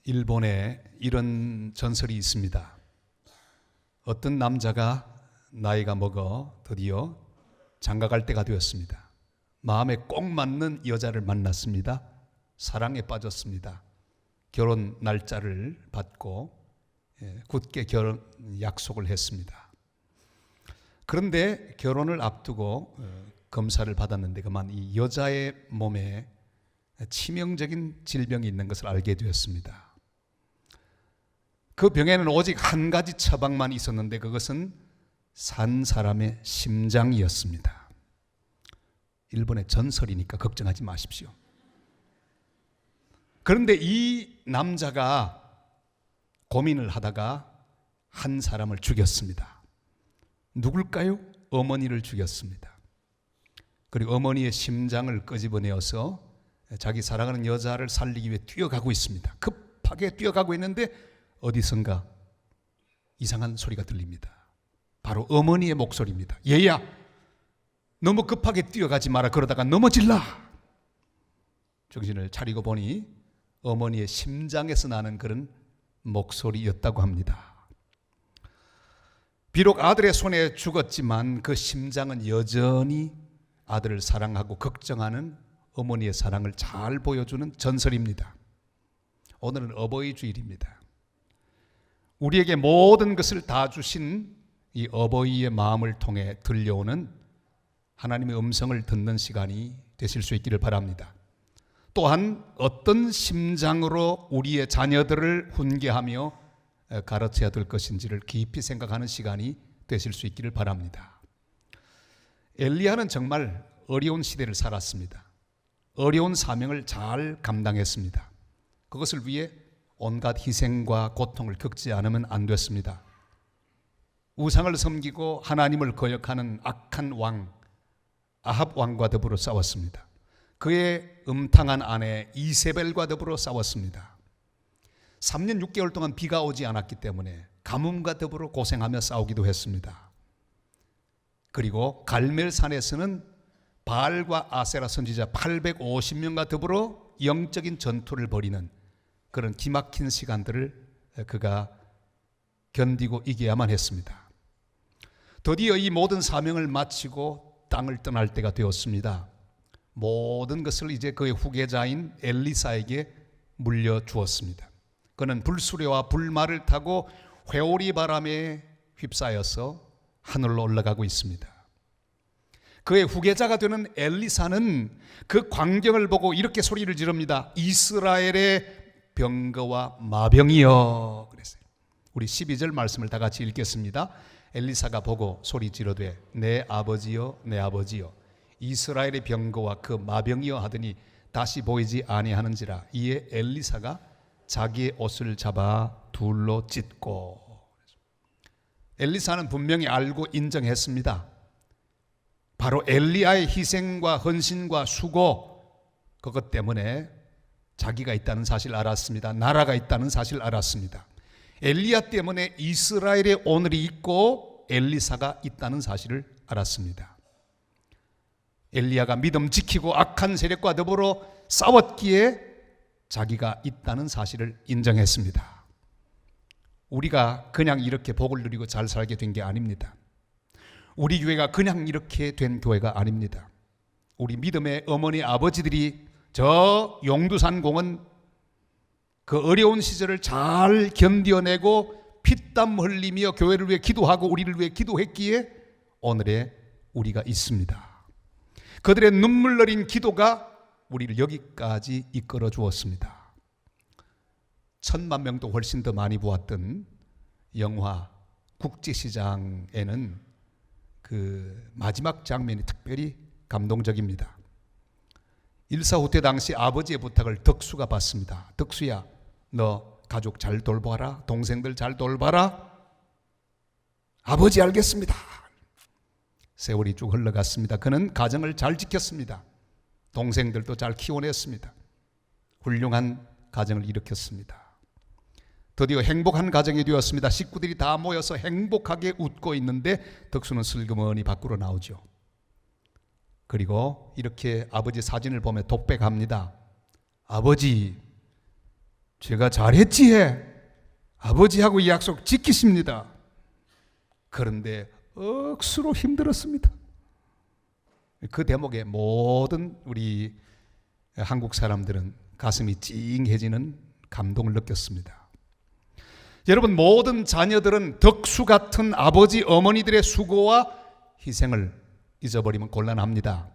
일본에 이런 전설이 있습니다. 어떤 남자가 나이가 먹어 드디어 장가갈 때가 되었습니다. 마음에 꼭 맞는 여자를 만났습니다. 사랑에 빠졌습니다. 결혼 날짜를 받고 굳게 결혼 약속을 했습니다. 그런데 결혼을 앞두고 검사를 받았는데 그만 이 여자의 몸에 치명적인 질병이 있는 것을 알게 되었습니다. 그 병에는 오직 한 가지 처방만 있었는데 그것은 산 사람의 심장이었습니다. 일본의 전설이니까 걱정하지 마십시오. 그런데 이 남자가 고민을 하다가 한 사람을 죽였습니다. 누굴까요? 어머니를 죽였습니다. 그리고 어머니의 심장을 끄집어내어서 자기 사랑하는 여자를 살리기 위해 뛰어가고 있습니다. 급하게 뛰어가고 있는데 어디선가 이상한 소리가 들립니다. 바로 어머니의 목소리입니다. 얘야, 너무 급하게 뛰어가지 마라. 그러다가 넘어질라. 정신을 차리고 보니 어머니의 심장에서 나는 그런 목소리였다고 합니다. 비록 아들의 손에 죽었지만 그 심장은 여전히 아들을 사랑하고 걱정하는 어머니의 사랑을 잘 보여주는 전설입니다. 오늘은 어버이 주일입니다. 우리에게 모든 것을 다 주신 이 어버이의 마음을 통해 들려오는 하나님의 음성을 듣는 시간이 되실 수 있기를 바랍니다. 또한 어떤 심장으로 우리의 자녀들을 훈계하며 가르쳐야 될 것인지를 깊이 생각하는 시간이 되실 수 있기를 바랍니다. 엘리야는 정말 어려운 시대를 살았습니다. 어려운 사명을 잘 감당했습니다. 그것을 위해 온갖 희생과 고통을 겪지 않으면 안 됐습니다. 우상을 섬기고 하나님을 거역하는 악한 왕 아합 왕과 더불어 싸웠습니다. 그의 음탕한 아내 이세벨과 더불어 싸웠습니다. 3년 6개월 동안 비가 오지 않았기 때문에 가뭄과 더불어 고생하며 싸우기도 했습니다. 그리고 갈멜산에서는 바알과 아세라 선지자 850명과 더불어 영적인 전투를 벌이는 그런 기막힌 시간들을 그가 견디고 이겨야만 했습니다. 드디어 이 모든 사명을 마치고 땅을 떠날 때가 되었습니다. 모든 것을 이제 그의 후계자인 엘리사에게 물려주었습니다. 그는 불수레와 불말을 타고 회오리 바람에 휩싸여서 하늘로 올라가고 있습니다. 그의 후계자가 되는 엘리사는 그 광경을 보고 이렇게 소리를 지릅니다. 이스라엘의 병거와 마병이여. 그랬어요. 우리 12절 말씀을 다 같이 읽겠습니다. 엘리사가 보고 소리 지르되 내 아버지여 내 아버지여 이스라엘의 병거와 그 마병이여 하더니 다시 보이지 아니하는지라. 이에 엘리사가 자기의 옷을 잡아 둘로 찢고. 엘리사는 분명히 알고 인정했습니다. 바로 엘리야의 희생과 헌신과 수고, 그것 때문에 자기가 있다는 사실을 알았습니다. 나라가 있다는 사실을 알았습니다. 엘리야 때문에 이스라엘의 오늘이 있고 엘리사가 있다는 사실을 알았습니다. 엘리야가 믿음 지키고 악한 세력과 더불어 싸웠기에 자기가 있다는 사실을 인정했습니다. 우리가 그냥 이렇게 복을 누리고 잘 살게 된 게 아닙니다. 우리 교회가 그냥 이렇게 된 교회가 아닙니다. 우리 믿음의 어머니 아버지들이 저 용두산 공원 그 어려운 시절을 잘 견뎌내고 피땀 흘리며 교회를 위해 기도하고 우리를 위해 기도했기에 오늘의 우리가 있습니다. 그들의 눈물 어린 기도가 우리를 여기까지 이끌어 주었습니다. 1,000만 명도 훨씬 더 많이 보았던 영화 국제시장에는 그 마지막 장면이 특별히 감동적입니다. 일사후퇴 당시 아버지의 부탁을 덕수가 받습니다. 덕수야, 너 가족 잘 돌봐라. 동생들 잘 돌봐라. 아버지 알겠습니다. 세월이 쭉 흘러갔습니다. 그는 가정을 잘 지켰습니다. 동생들도 잘 키워냈습니다. 훌륭한 가정을 일으켰습니다. 드디어 행복한 가정이 되었습니다. 식구들이 다 모여서 행복하게 웃고 있는데 덕수는 슬그머니 밖으로 나오죠. 그리고 이렇게 아버지 사진을 보며 독백합니다. 아버지, 제가 잘했지 해. 아버지하고 이 약속 지키십니다. 그런데 억수로 힘들었습니다. 그 대목에 모든 우리 한국 사람들은 가슴이 찡해지는 감동을 느꼈습니다. 여러분, 모든 자녀들은 덕수 같은 아버지 어머니들의 수고와 희생을 잊어버리면 곤란합니다.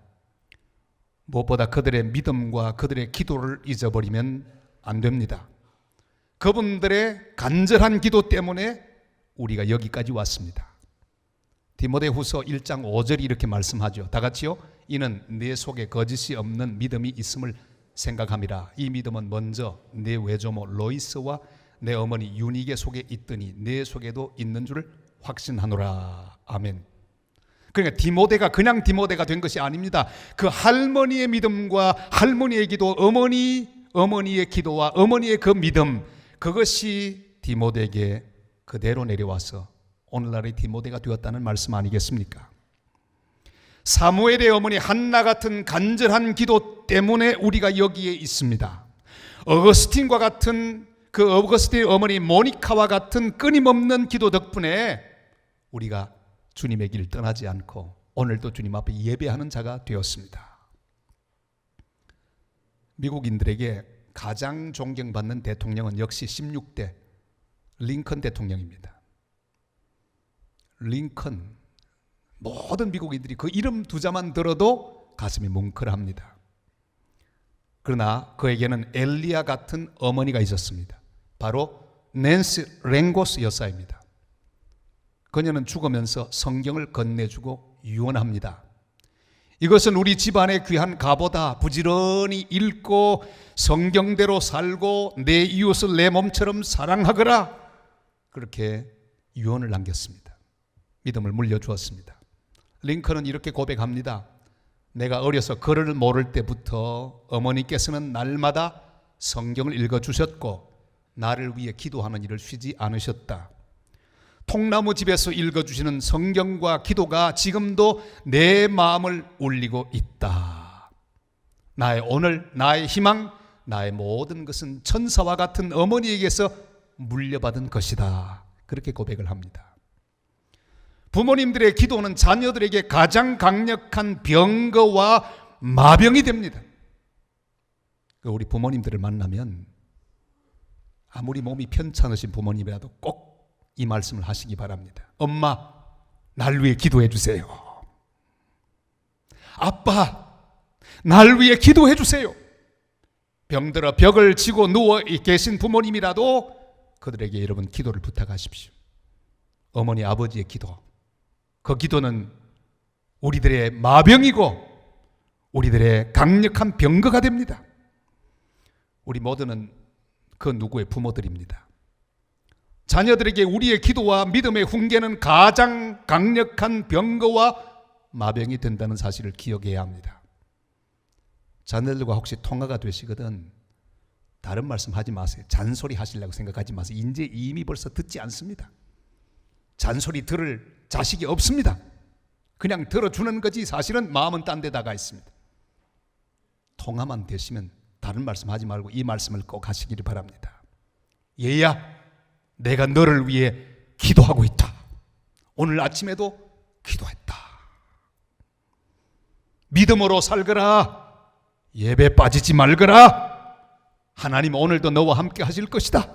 무엇보다 그들의 믿음과 그들의 기도를 잊어버리면 안 됩니다. 그분들의 간절한 기도 때문에 우리가 여기까지 왔습니다. 디모데후서 1장 5절이 이렇게 말씀하죠. 다 같이요. 이는 내 속에 거짓이 없는 믿음이 있음을 생각함이라. 이 믿음은 먼저 내 외조모 로이스와 내 어머니 유니게 속에 있더니 내 속에도 있는 줄을 확신하노라. 아멘. 그러니까 디모데가 그냥 디모데가 된 것이 아닙니다. 그 할머니의 믿음과 할머니의 기도, 어머니의 기도와 어머니의 그 믿음, 그것이 디모데에게 그대로 내려와서 오늘날의 디모데가 되었다는 말씀 아니겠습니까? 사무엘의 어머니 한나 같은 간절한 기도 때문에 우리가 여기에 있습니다. 어거스틴과 같은 그 어거스틴의 어머니 모니카와 같은 끊임없는 기도 덕분에 우리가 주님의 길을 떠나지 않고 오늘도 주님 앞에 예배하는 자가 되었습니다. 미국인들에게 가장 존경받는 대통령은 역시 16대 링컨 대통령입니다. 링컨, 모든 미국인들이 그 이름 두 자만 들어도 가슴이 뭉클합니다. 그러나 그에게는 엘리야 같은 어머니가 있었습니다. 바로 낸시 랭고스 여사입니다. 그녀는 죽으면서 성경을 건네주고 유언합니다. 이것은 우리 집안의 귀한 가보다 부지런히 읽고 성경대로 살고 내 이웃을 내 몸처럼 사랑하거라. 그렇게 유언을 남겼습니다. 믿음을 물려주었습니다. 링컨은 이렇게 고백합니다. 내가 어려서 글을 모를 때부터 어머니께서는 날마다 성경을 읽어주셨고 나를 위해 기도하는 일을 쉬지 않으셨다. 통나무 집에서 읽어주시는 성경과 기도가 지금도 내 마음을 울리고 있다. 나의 오늘, 나의 희망, 나의 모든 것은 천사와 같은 어머니에게서 물려받은 것이다. 그렇게 고백을 합니다. 부모님들의 기도는 자녀들에게 가장 강력한 병거와 마병이 됩니다. 우리 부모님들을 만나면 아무리 몸이 편찮으신 부모님이라도 꼭 이 말씀을 하시기 바랍니다. 엄마, 날 위해 기도해 주세요. 아빠, 날 위해 기도해 주세요. 병들어 벽을 지고 누워 계신 부모님이라도 그들에게 여러분 기도를 부탁하십시오. 어머니, 아버지의 기도, 그 기도는 우리들의 마병이고 우리들의 강력한 병거가 됩니다. 우리 모두는 그 누구의 부모들입니다. 자녀들에게 우리의 기도와 믿음의 훈계는 가장 강력한 병거와 마병이 된다는 사실을 기억해야 합니다. 자녀들과 혹시 통화가 되시거든 다른 말씀 하지 마세요. 잔소리 하시려고 생각하지 마세요. 이제 이미 벌써 듣지 않습니다. 잔소리 들을 자식이 없습니다. 그냥 들어주는 거지 사실은 마음은 딴 데다가 있습니다. 통화만 되시면 다른 말씀 하지 말고 이 말씀을 꼭 하시기를 바랍니다. 얘야, 내가 너를 위해 기도하고 있다. 오늘 아침에도 기도했다. 믿음으로 살거라. 예배 빠지지 말거라. 하나님 오늘도 너와 함께 하실 것이다.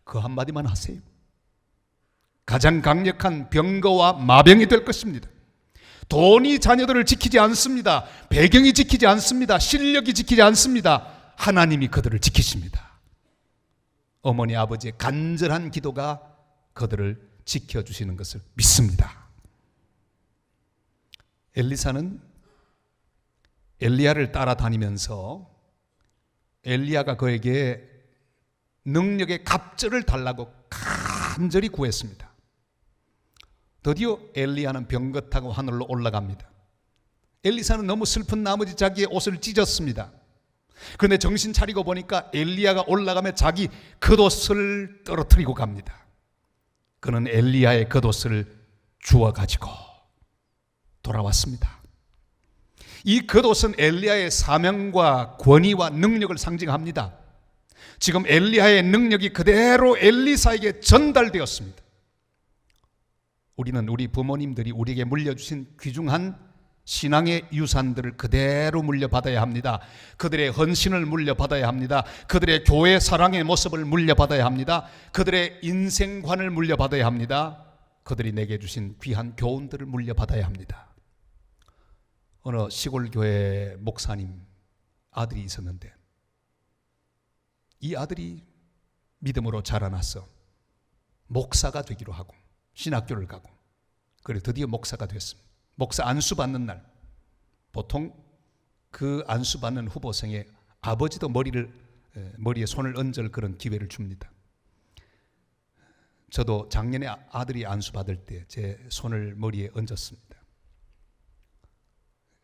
그 한마디만 하세요. 가장 강력한 병거와 마병이 될 것입니다. 돈이 자녀들을 지키지 않습니다. 배경이 지키지 않습니다. 실력이 지키지 않습니다. 하나님이 그들을 지키십니다. 어머니 아버지의 간절한 기도가 그들을 지켜주시는 것을 믿습니다. 엘리사는 엘리야를 따라다니면서 엘리야가 그에게 능력의 갑절을 달라고 간절히 구했습니다. 드디어 엘리야는 병거 타고 하늘로 올라갑니다. 엘리사는 너무 슬픈 나머지 자기의 옷을 찢었습니다. 그런데 정신 차리고 보니까 엘리야가 올라가며 자기 겉옷을 떨어뜨리고 갑니다. 그는 엘리야의 겉옷을 주워가지고 돌아왔습니다. 이 겉옷은 엘리야의 사명과 권위와 능력을 상징합니다. 지금 엘리야의 능력이 그대로 엘리사에게 전달되었습니다. 우리는 우리 부모님들이 우리에게 물려주신 귀중한 신앙의 유산들을 그대로 물려받아야 합니다. 그들의 헌신을 물려받아야 합니다. 그들의 교회 사랑의 모습을 물려받아야 합니다. 그들의 인생관을 물려받아야 합니다. 그들이 내게 주신 귀한 교훈들을 물려받아야 합니다. 어느 시골 교회 목사님 아들이 있었는데 이 아들이 믿음으로 자라나서 목사가 되기로 하고 신학교를 가고 그래 드디어 목사가 됐습니다. 목사 안수 받는 날 보통 그 안수 받는 후보생의 아버지도 머리에 손을 얹을 그런 기회를 줍니다. 저도 작년에 아들이 안수 받을 때 제 손을 머리에 얹었습니다.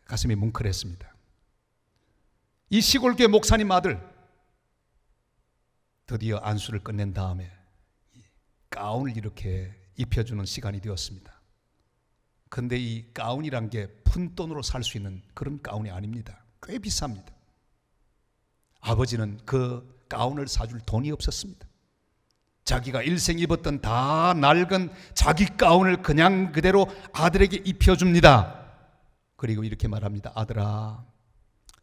가슴이 뭉클했습니다. 이 시골교회 목사님 아들 드디어 안수를 끝낸 다음에 가운을 이렇게 입혀주는 시간이 되었습니다. 근데 이 가운이란 게 푼돈으로 살 수 있는 그런 가운이 아닙니다. 꽤 비쌉니다. 아버지는 그 가운을 사줄 돈이 없었습니다. 자기가 일생 입었던 다 낡은 자기 가운을 그냥 그대로 아들에게 입혀줍니다. 그리고 이렇게 말합니다. 아들아,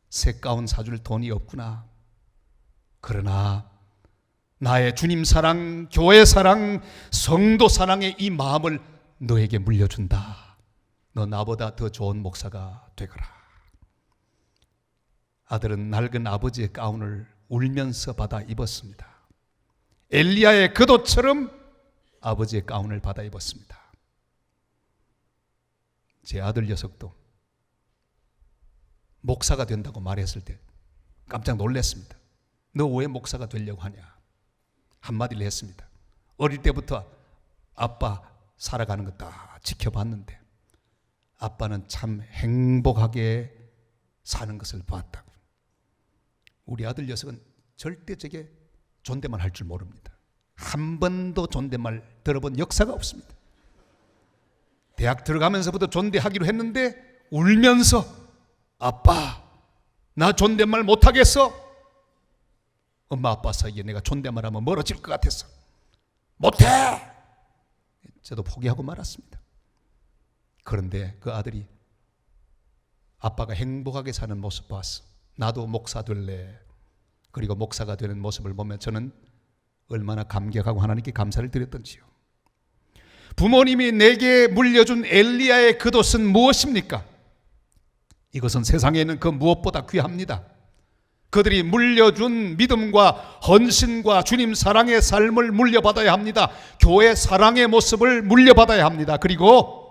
새 가운 사줄 돈이 없구나. 그러나 나의 주님 사랑, 교회 사랑, 성도 사랑의 이 마음을 너에게 물려준다. 너 나보다 더 좋은 목사가 되거라. 아들은 낡은 아버지의 가운을 울면서 받아 입었습니다. 엘리야의 그도처럼 아버지의 가운을 받아 입었습니다. 제 아들 녀석도 목사가 된다고 말했을 때 깜짝 놀랐습니다. 너 왜 목사가 되려고 하냐? 한마디를 했습니다. 어릴 때부터 아빠 살아가는 거 다 지켜봤는데 아빠는 참 행복하게 사는 것을 봤다고. 우리 아들 녀석은 절대 제게 존댓말 할 줄 모릅니다. 한 번도 존댓말 들어본 역사가 없습니다. 대학 들어가면서부터 존대하기로 했는데 울면서 아빠 나 존댓말 못하겠어. 엄마 아빠 사이에 내가 존댓말하면 멀어질 것 같았어. 못해. 저도 포기하고 말았습니다. 그런데 그 아들이 아빠가 행복하게 사는 모습 봤어. 나도 목사 될래. 그리고 목사가 되는 모습을 보면 저는 얼마나 감격하고 하나님께 감사를 드렸던지요. 부모님이 내게 물려준 엘리야의 그돛은 무엇입니까? 이것은 세상에 있는 그 무엇보다 귀합니다. 그들이 물려준 믿음과 헌신과 주님 사랑의 삶을 물려받아야 합니다. 교회 사랑의 모습을 물려받아야 합니다. 그리고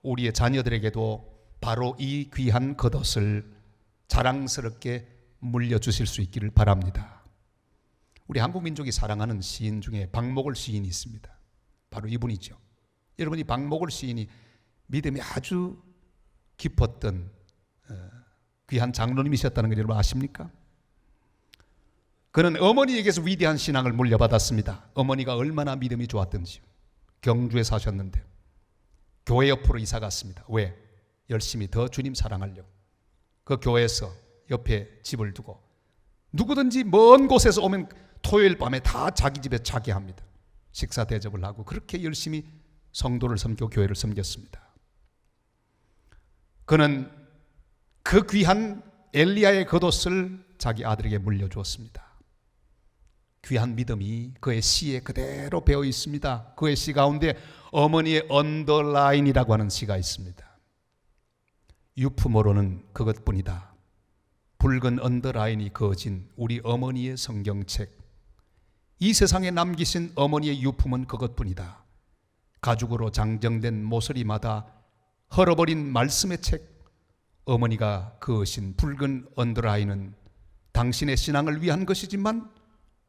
우리의 자녀들에게도 바로 이 귀한 겉옷을 자랑스럽게 물려주실 수 있기를 바랍니다. 우리 한국 민족이 사랑하는 시인 중에 박목월 시인이 있습니다. 바로 이분이죠. 여러분이 박목월 시인이 믿음이 아주 깊었던 귀한 장로님이셨다는 걸 여러분 아십니까? 그는 어머니에게서 위대한 신앙을 물려받았습니다. 어머니가 얼마나 믿음이 좋았던지요. 경주에 사셨는데 교회 옆으로 이사 갔습니다. 왜? 열심히 더 주님 사랑하려고. 그 교회에서 옆에 집을 두고 누구든지 먼 곳에서 오면 토요일 밤에 다 자기 집에 자게 합니다. 식사 대접을 하고 그렇게 열심히 성도를 섬기고 교회를 섬겼습니다. 그는 그 귀한 엘리야의 겉옷을 자기 아들에게 물려주었습니다. 귀한 믿음이 그의 시에 그대로 배어 있습니다. 그의 시 가운데 어머니의 언더라인이라고 하는 시가 있습니다. 유품으로는 그것뿐이다. 붉은 언더라인이 그어진 우리 어머니의 성경책. 이 세상에 남기신 어머니의 유품은 그것뿐이다. 가죽으로 장정된 모서리마다 헐어버린 말씀의 책. 어머니가 그으신 붉은 언더라인은 당신의 신앙을 위한 것이지만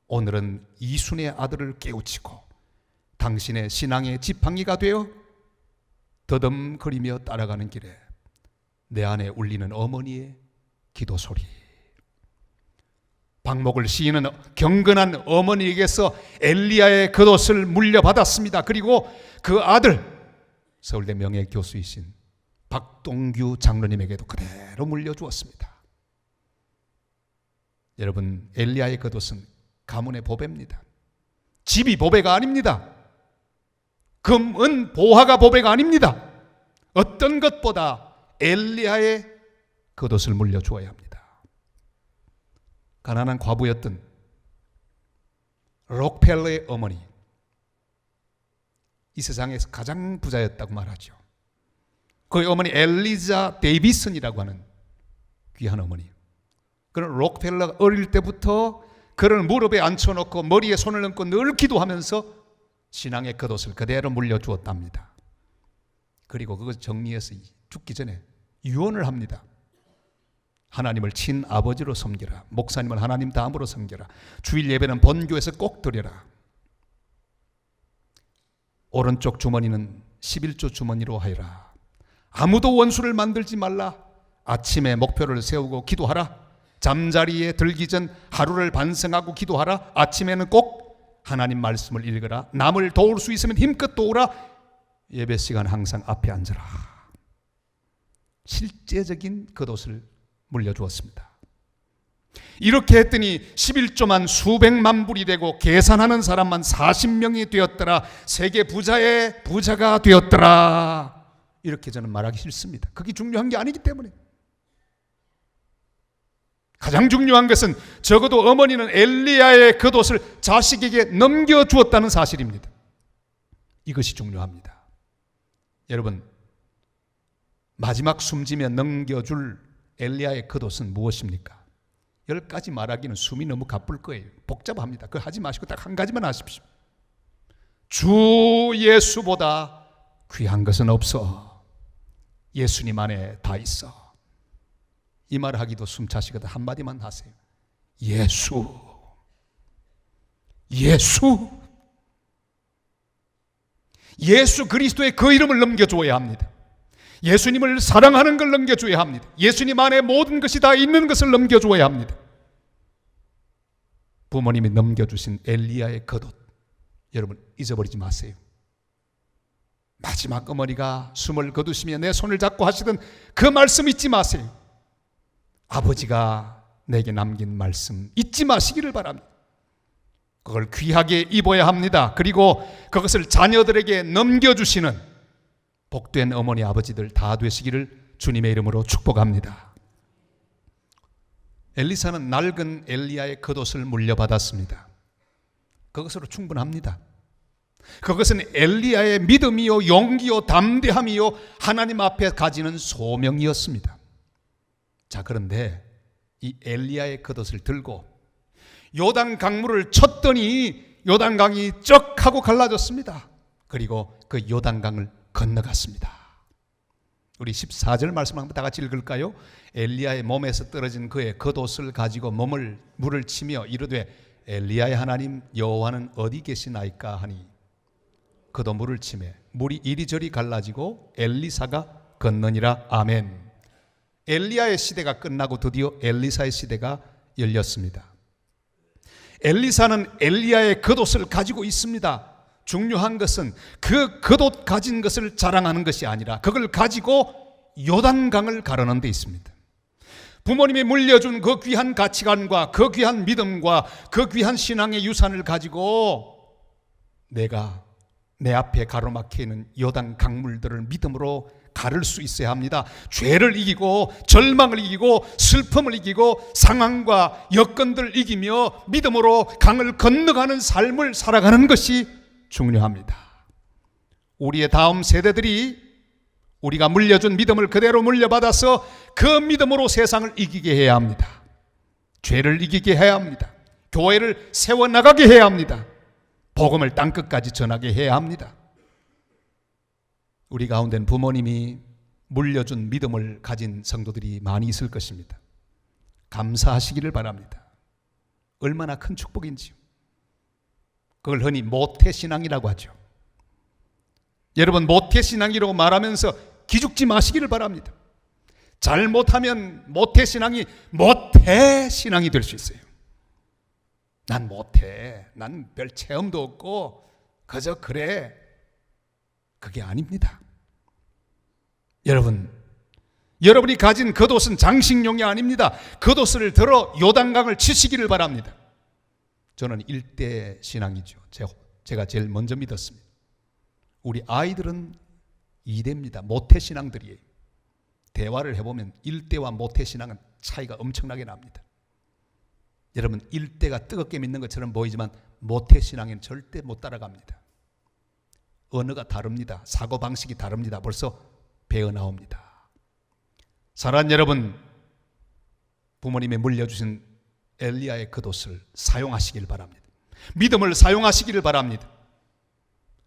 오늘은 이순의 아들을 깨우치고 당신의 신앙의 지팡이가 되어 더듬거리며 따라가는 길에 내 안에 울리는 어머니의 기도 소리. 박목월 시인은 경건한 어머니에게서 엘리야의 겉옷을 물려받았습니다. 그리고 그 아들 서울대 명예교수이신 박동규 장로님에게도 그대로 물려주었습니다. 여러분, 엘리야의 겉옷은 가문의 보배입니다. 집이 보배가 아닙니다. 금, 은, 보화가 보배가 아닙니다. 어떤 것보다 엘리야의 겉옷을 물려주어야 합니다. 가난한 과부였던 록펠러의 어머니, 이 세상에서 가장 부자였다고 말하죠. 그의 어머니 엘리자 데이비슨이라고 하는 귀한 어머니. 그런 록펠러가 어릴 때부터 그를 무릎에 앉혀놓고 머리에 손을 얹고 늘 기도하면서 신앙의 겉옷을 그대로 물려주었답니다. 그리고 그것을 정리해서 죽기 전에 유언을 합니다. 하나님을 친아버지로 섬기라. 목사님을 하나님 다음으로 섬겨라. 주일 예배는 본교에서 꼭 드려라. 오른쪽 주머니는 11조 주머니로 하여라. 아무도 원수를 만들지 말라. 아침에 목표를 세우고 기도하라. 잠자리에 들기 전 하루를 반성하고 기도하라. 아침에는 꼭 하나님 말씀을 읽으라. 남을 도울 수 있으면 힘껏 도우라. 예배 시간 항상 앞에 앉으라. 실제적인 겉옷을 물려주었습니다. 이렇게 했더니 11조만 수백만 불이 되고 계산하는 사람만 40명이 되었더라. 세계 부자의 부자가 되었더라. 이렇게 저는 말하기 싫습니다. 그게 중요한 게 아니기 때문에. 가장 중요한 것은 적어도 어머니는 엘리야의 겉옷을 자식에게 넘겨주었다는 사실입니다. 이것이 중요합니다. 여러분, 마지막 숨지면 넘겨줄 엘리야의 겉옷은 무엇입니까? 10가지 말하기는 숨이 너무 가쁠 거예요. 복잡합니다. 그거 하지 마시고 딱 한 가지만 하십시오. 주 예수보다 귀한 것은 없어. 예수님 안에 다 있어. 이 말 하기도 숨차시거든. 한마디만 하세요. 예수. 예수. 예수 그리스도의 그 이름을 넘겨줘야 합니다. 예수님을 사랑하는 걸 넘겨줘야 합니다. 예수님 안에 모든 것이 다 있는 것을 넘겨줘야 합니다. 부모님이 넘겨주신 엘리야의 겉옷, 여러분 잊어버리지 마세요. 마지막 어머니가 숨을 거두시며 내 손을 잡고 하시던 그 말씀 잊지 마세요. 아버지가 내게 남긴 말씀 잊지 마시기를 바랍니다. 그걸 귀하게 입어야 합니다. 그리고 그것을 자녀들에게 넘겨주시는 복된 어머니 아버지들 다 되시기를 주님의 이름으로 축복합니다. 엘리사는 낡은 엘리야의 겉옷을 물려받았습니다. 그것으로 충분합니다. 그것은 엘리야의 믿음이요 용기요 담대함이요 하나님 앞에 가지는 소명이었습니다. 자, 그런데 이 엘리야의 겉옷을 들고 요단 강물을 쳤더니 요단강이 쩍 하고 갈라졌습니다. 그리고 그 요단강을 건너갔습니다. 우리 14절 말씀 한번 다 같이 읽을까요? 엘리야의 몸에서 떨어진 그의 겉옷을 가지고 물을 치며 이르되 엘리야의 하나님 여호와는 어디 계시나이까 하니 그도 물을 치매 물이 이리저리 갈라지고 엘리사가 건너니라. 아멘. 엘리야의 시대가 끝나고 드디어 엘리사의 시대가 열렸습니다. 엘리사는 엘리야의 겉옷을 가지고 있습니다. 중요한 것은 그 겉옷 가진 것을 자랑하는 것이 아니라 그걸 가지고 요단강을 가르는 데 있습니다. 부모님이 물려준 그 귀한 가치관과 그 귀한 믿음과 그 귀한 신앙의 유산을 가지고 내가 내 앞에 가로막혀 있는 요단 강물들을 믿음으로 가를 수 있어야 합니다. 죄를 이기고 절망을 이기고 슬픔을 이기고 상황과 여건들을 이기며 믿음으로 강을 건너가는 삶을 살아가는 것이 중요합니다. 우리의 다음 세대들이 우리가 물려준 믿음을 그대로 물려받아서 그 믿음으로 세상을 이기게 해야 합니다. 죄를 이기게 해야 합니다. 교회를 세워나가게 해야 합니다. 복음을 땅끝까지 전하게 해야 합니다. 우리 가운데는 부모님이 물려준 믿음을 가진 성도들이 많이 있을 것입니다. 감사하시기를 바랍니다. 얼마나 큰 축복인지요. 그걸 흔히 모태신앙이라고 하죠. 여러분, 모태신앙이라고 말하면서 기죽지 마시기를 바랍니다. 잘못하면 모태신앙이 모태신앙이 될 수 있어요. 난 못해. 난 별 체험도 없고 그저 그래. 그게 아닙니다. 여러분이 가진 겉옷은 장식용이 아닙니다. 겉옷을 들어 요단강을 치시기를 바랍니다. 저는 일대 신앙이죠. 제가 제일 먼저 믿었습니다. 우리 아이들은 이대입니다. 모태 신앙들이에요. 대화를 해보면 일대와 모태 신앙은 차이가 엄청나게 납니다. 여러분, 일대가 뜨겁게 믿는 것처럼 보이지만 모태 신앙에는 절대 못 따라갑니다. 언어가 다릅니다. 사고방식이 다릅니다. 벌써 배어 나옵니다. 사랑하는 여러분, 부모님이 물려주신 엘리야의 겉옷을 사용하시길 바랍니다. 믿음을 사용하시기를 바랍니다.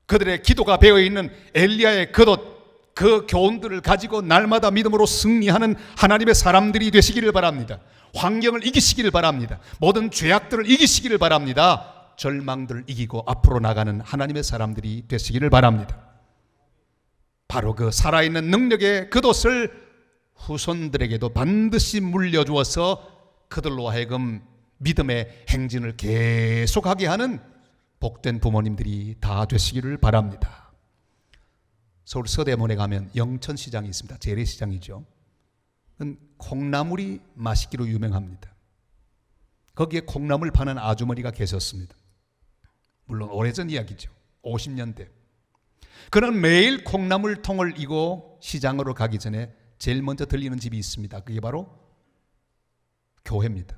그들의 기도가 배어있는 엘리야의 겉옷, 그 교훈들을 가지고 날마다 믿음으로 승리하는 하나님의 사람들이 되시기를 바랍니다. 환경을 이기시기를 바랍니다. 모든 죄악들을 이기시기를 바랍니다. 절망들을 이기고 앞으로 나가는 하나님의 사람들이 되시기를 바랍니다. 바로 그 살아있는 능력의 겉옷을 후손들에게도 반드시 물려주어서 그들로 하여금 믿음의 행진을 계속하게 하는 복된 부모님들이 다 되시기를 바랍니다. 서울 서대문에 가면 영천시장이 있습니다. 재래시장이죠. 콩나물이 맛있기로 유명합니다. 거기에 콩나물 파는 아주머니가 계셨습니다. 물론 오래전 이야기죠. 50년대. 그는 매일 콩나물 통을 이고 시장으로 가기 전에 제일 먼저 들리는 집이 있습니다. 그게 바로 교회입니다.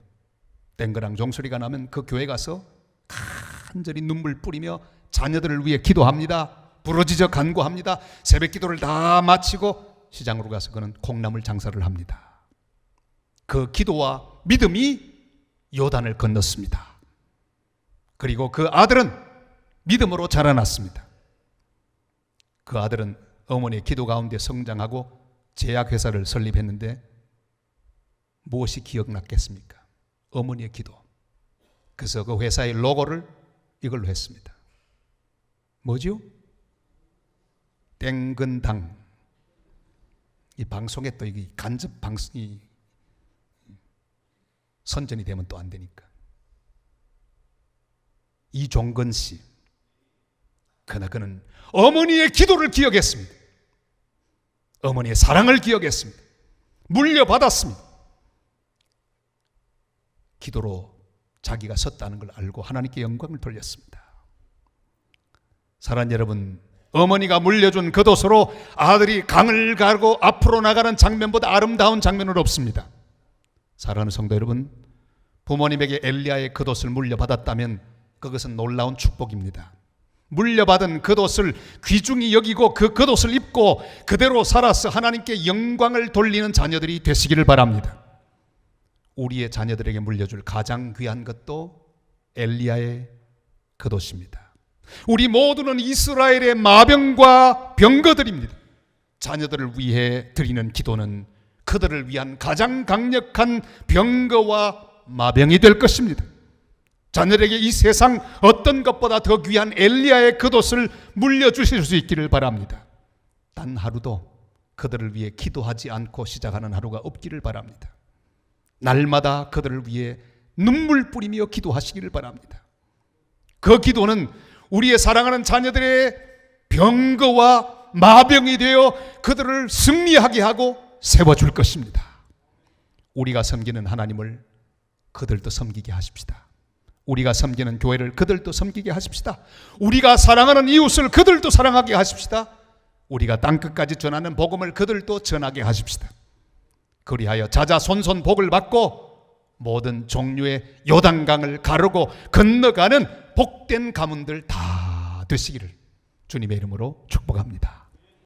땡그랑 종소리가 나면 그 교회 가서 간절히 눈물 뿌리며 자녀들을 위해 기도합니다. 부르짖어 간구합니다. 새벽 기도를 다 마치고 시장으로 가서 그는 콩나물 장사를 합니다. 그 기도와 믿음이 요단을 건넜습니다. 그리고 그 아들은 믿음으로 자라났습니다. 그 아들은 어머니의 기도 가운데 성장하고 제약회사를 설립했는데 무엇이 기억났겠습니까? 어머니의 기도. 그래서 그 회사의 로고를 이걸로 했습니다. 뭐죠? 땡근당. 이 방송에 또 이게 간접 방송이 선전이 되면 또 안 되니까. 이종건 씨. 그러나 그는 어머니의 기도를 기억했습니다. 어머니의 사랑을 기억했습니다. 물려받았습니다. 기도로 자기가 섰다는 걸 알고 하나님께 영광을 돌렸습니다. 사랑하는 여러분, 어머니가 물려준 겉옷으로 아들이 강을 가르고 앞으로 나가는 장면보다 아름다운 장면은 없습니다. 사랑하는 성도 여러분, 부모님에게 엘리야의 겉옷을 물려받았다면 그것은 놀라운 축복입니다. 물려받은 겉옷을 귀중히 여기고 그 겉옷을 입고 그대로 살아서 하나님께 영광을 돌리는 자녀들이 되시기를 바랍니다. 우리의 자녀들에게 물려줄 가장 귀한 것도 엘리야의 겉옷입니다. 우리 모두는 이스라엘의 마병과 병거들입니다. 자녀들을 위해 드리는 기도는 그들을 위한 가장 강력한 병거와 마병이 될 것입니다. 자녀에게 이 세상 어떤 것보다 더 귀한 엘리야의 겉옷을 물려주실 수 있기를 바랍니다. 단 하루도 그들을 위해 기도하지 않고 시작하는 하루가 없기를 바랍니다. 날마다 그들을 위해 눈물 뿌리며 기도하시기를 바랍니다. 그 기도는 우리의 사랑하는 자녀들의 병거와 마병이 되어 그들을 승리하게 하고 세워줄 것입니다. 우리가 섬기는 하나님을 그들도 섬기게 하십시다. 우리가 섬기는 교회를 그들도 섬기게 하십시다. 우리가 사랑하는 이웃을 그들도 사랑하게 하십시다. 우리가 땅끝까지 전하는 복음을 그들도 전하게 하십시다. 그리하여 자자손손 복을 받고 모든 종류의 요단강을 가르고 건너가는 복된 가문들 다 되시기를 주님의 이름으로 축복합니다.